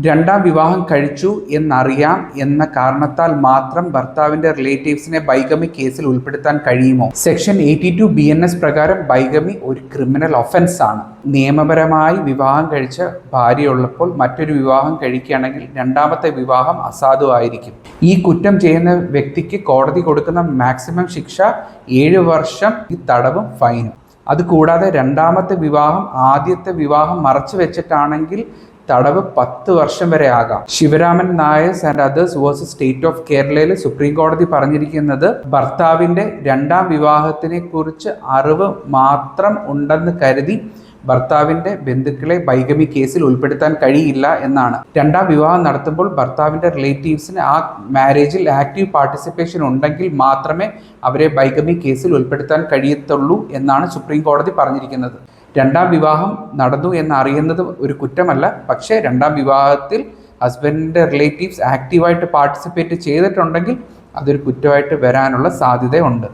രണ്ടാം വിവാഹം കഴിച്ചു എന്നറിയാം എന്ന കാരണത്താൽ മാത്രം ഭർത്താവിന്റെ റിലേറ്റീവ്സിനെ ബൈഗമി കേസിൽ ഉൾപ്പെടുത്താൻ കഴിയുമോ? സെക്ഷൻ 82 BNS പ്രകാരം ബൈഗമി ഒരു ക്രിമിനൽ ഒഫൻസ് ആണ്. നിയമപരമായി വിവാഹം കഴിച്ച ഭാര്യയുള്ളപ്പോൾ മറ്റൊരു വിവാഹം കഴിക്കുകയാണെങ്കിൽ രണ്ടാമത്തെ വിവാഹം അസാധുവായിരിക്കും. ഈ കുറ്റം ചെയ്യുന്ന വ്യക്തിക്ക് കോടതി കൊടുക്കുന്ന മാക്സിമം ശിക്ഷ 7 വർഷം തടവും ഫൈനും. അതുകൂടാതെ രണ്ടാമത്തെ വിവാഹം ആദ്യത്തെ വിവാഹം മറച്ചു വെച്ചിട്ടാണെങ്കിൽ തടവ് 10 വർഷം വരെ ആകാം. Sivaraman Nair and others versus state of കേരളയിൽ സുപ്രീം കോടതി പറഞ്ഞിരിക്കുന്നത് ഭർത്താവിന്റെ രണ്ടാം വിവാഹത്തിനെ കുറിച്ച് അറിവ് മാത്രം ഉണ്ടെന്ന് കരുതി ഭർത്താവിന്റെ ബന്ധുക്കളെ ബൈഗമി കേസിൽ ഉൾപ്പെടുത്താൻ കഴിയില്ല എന്നാണ്. രണ്ടാം വിവാഹം നടത്തുമ്പോൾ ഭർത്താവിന്റെ റിലേറ്റീവ്സിന് ആ മാരേജിൽ ആക്റ്റീവ് പാർട്ടിസിപ്പേഷൻ ഉണ്ടെങ്കിൽ മാത്രമേ അവരെ ബൈഗമി കേസിൽ ഉൾപ്പെടുത്താൻ കഴിയത്തുള്ളൂ എന്നാണ് സുപ്രീം കോടതി പറഞ്ഞിരിക്കുന്നത്. രണ്ടാം വിവാഹം നടന്നു എന്നറിയുന്നത് ഒരു കുറ്റമല്ല. പക്ഷേ രണ്ടാം വിവാഹത്തിൽ ഹസ്ബൻഡിൻ്റെ റിലേറ്റീവ്സ് ആക്റ്റീവായിട്ട് പാർട്ടിസിപ്പേറ്റ് ചെയ്തിട്ടുണ്ടെങ്കിൽ അതൊരു കുറ്റമായിട്ട് വരാനുള്ള സാധ്യതയുണ്ട്.